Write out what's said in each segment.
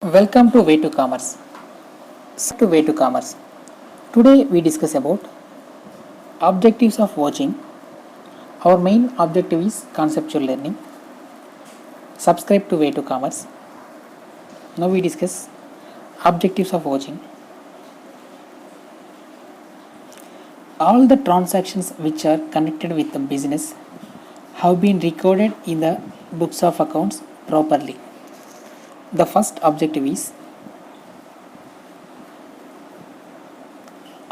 Welcome to Way to Commerce. To Way to Commerce. Today we discuss about objectives of watching. Our main objective is conceptual learning. Subscribe to Way to Commerce. Now we discuss objectives of watching. All the transactions which are connected with the business have been recorded in the books of accounts properly. The first objective is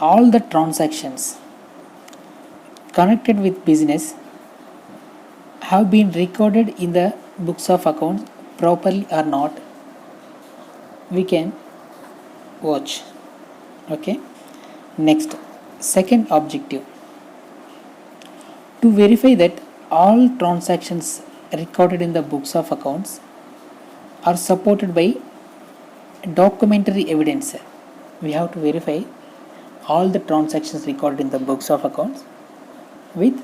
all the transactions connected with business have been recorded in the books of accounts properly or not, we can watch. Okay. Next, second objective, to verify that all transactions recorded in the books of accounts are supported by documentary evidence. We have to verify all the transactions recorded in the books of accounts with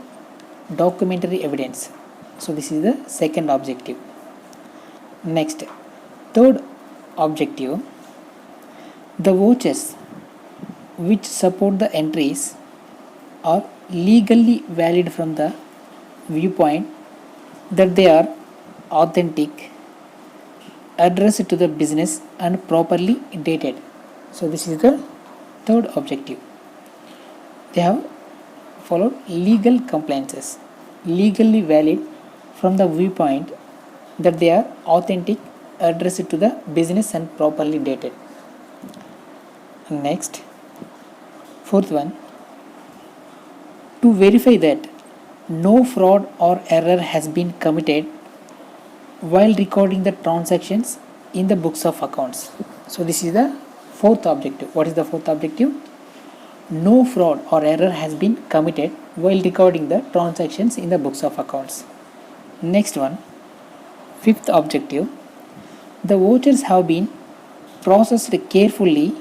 documentary evidence. So this is the second objective. Next, third objective, the vouchers which support the entries are legally valid from the viewpoint that they are authentic, addressed to the business and properly dated. So this is the third objective. They have followed legal compliances, legally valid from the viewpoint that they are authentic, addressed to the business and properly dated. Next, fourth one, to verify that no fraud or error has been committed while recording the transactions in the books of accounts. So this is the fourth objective. What is the fourth objective? No fraud or error has been committed while recording the transactions in the books of accounts. Next one, fifth objective, the vouchers have been processed carefully.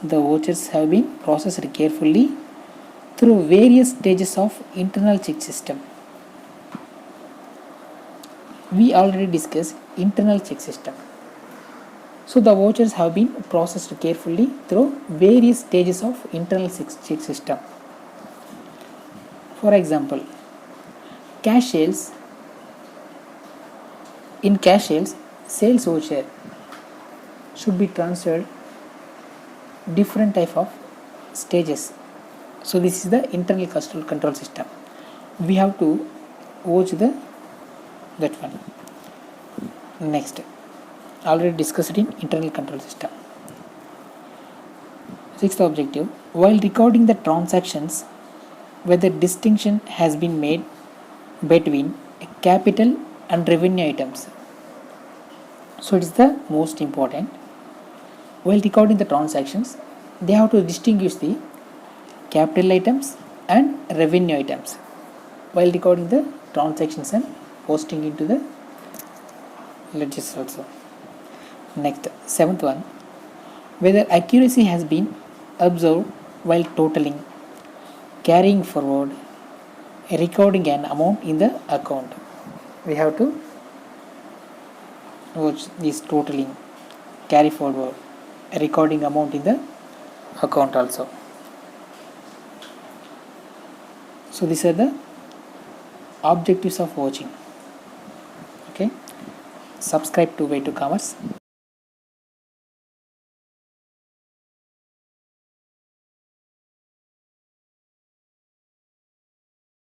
The vouchers have been processed carefully through various stages of internal check system. We already discussed internal check system. So the vouchers have been processed carefully through various stages of internal check system. For example, cash sales. In cash sales, sales voucher should be transferred different type of stages. So this is the internal control system. We have to watch that one. Next, already discussed in internal control system. Sixth objective, while recording the transactions, whether distinction has been made between capital and revenue items. So it is the most important. While recording the transactions, they have to distinguish the capital items and revenue items while recording the transactions and posting into the ledgers also. Next, seventh one, whether accuracy has been observed while totaling, carrying forward, recording an amount in the account. We have to watch this totaling, carry forward, recording amount in the account also. So these are the objectives of watching. Okay, subscribe to Way to Commerce.